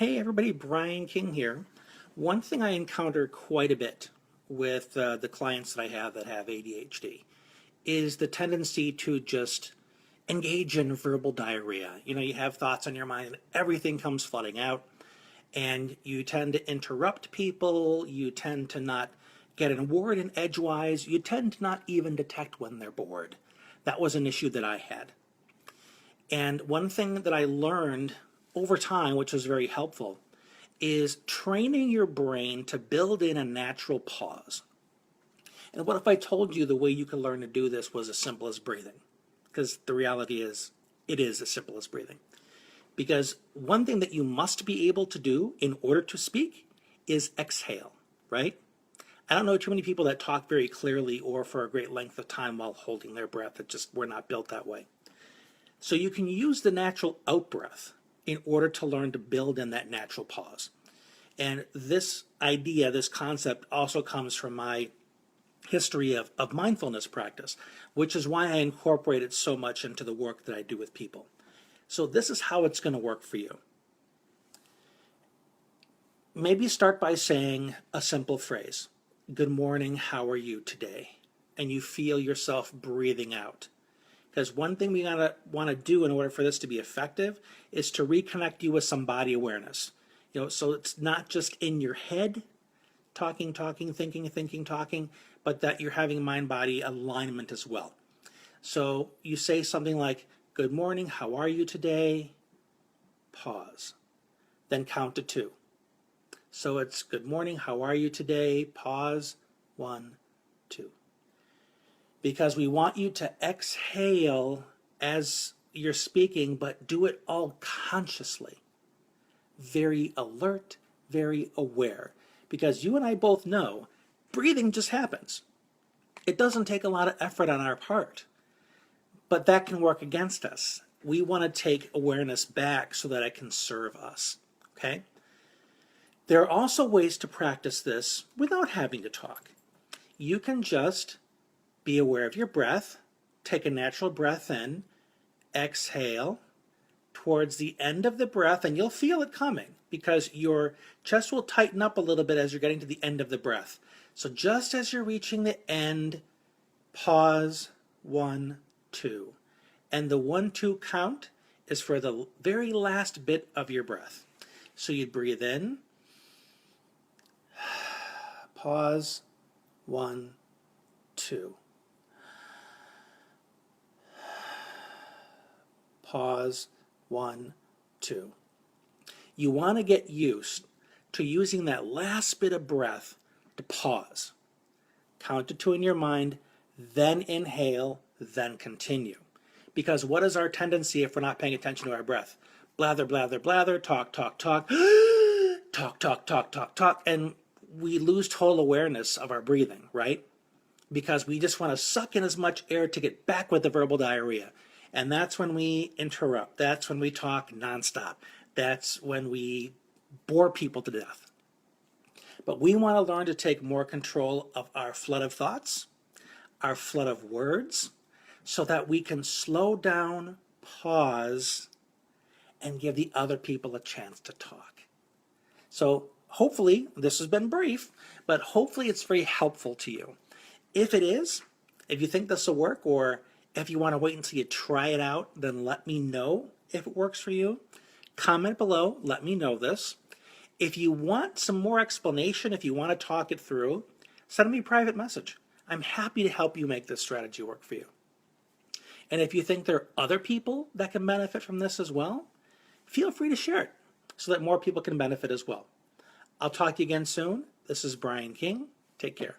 Hey everybody, Brian King here. One thing I encounter quite a bit with the clients that I have that have ADHD is the tendency to just engage in verbal diarrhea. You know, you have thoughts on your mind and everything comes flooding out, and you tend to interrupt people, you tend to not get a word in edgewise, you tend to not even detect when they're bored. That was an issue that I had. And one thing that I learned over time, which was very helpful, is training your brain to build in a natural pause. And what if I told you the way you could learn to do this was as simple as breathing? Because the reality is, it is as simple as breathing. Because one thing that you must be able to do in order to speak is exhale, right? I don't know too many people that talk very clearly or for a great length of time while holding their breath. We're not built that way. So you can use the natural out-breath in order to learn to build in that natural pause. And this idea, this concept also comes from my history of mindfulness practice, which is why I incorporate it so much into the work that I do with people. So this is how it's going to work for you. Maybe start by saying a simple phrase. Good morning, how are you today? And you feel yourself breathing out. Because one thing we want to do in order for this to be effective is to reconnect you with some body awareness. You know, so it's not just in your head, talking, thinking, talking, but that you're having mind-body alignment as well. So you say something like, good morning, how are you today? Pause. Then count to 2. So it's good morning, how are you today? Pause. 1, 2. Because we want you to exhale as you're speaking, but do it all consciously. Very alert, very aware. Because you and I both know breathing just happens. It doesn't take a lot of effort on our part, but that can work against us. We want to take awareness back so that it can serve us, okay? There are also ways to practice this without having to talk. You can just be aware of your breath, take a natural breath in, exhale towards the end of the breath, and you'll feel it coming because your chest will tighten up a little bit as you're getting to the end of the breath. So just as you're reaching the end, pause, 1, 2. And the 1, 2 count is for the very last bit of your breath. So you'd breathe in, pause, 1, 2. Pause, 1, 2. You want to get used to using that last bit of breath to pause. Count to 2 in your mind, then inhale, then continue. Because what is our tendency if we're not paying attention to our breath? Blather, blather, blather, talk, talk, talk, talk, and we lose total awareness of our breathing, right? Because we just want to suck in as much air to get back with the verbal diarrhea. And that's when we interrupt. That's when we talk nonstop. That's when we bore people to death. But we want to learn to take more control of our flood of thoughts, our flood of words, so that we can slow down, pause, and give the other people a chance to talk. So hopefully, this has been brief, but hopefully it's very helpful to you. If it is, if you think this will work, or if you want to wait until you try it out, then let me know if it works for you. Comment below, let me know this. If you want some more explanation, if you want to talk it through, send me a private message. I'm happy to help you make this strategy work for you. And if you think there are other people that can benefit from this as well, feel free to share it so that more people can benefit as well. I'll talk to you again soon. This is Brian King. Take care.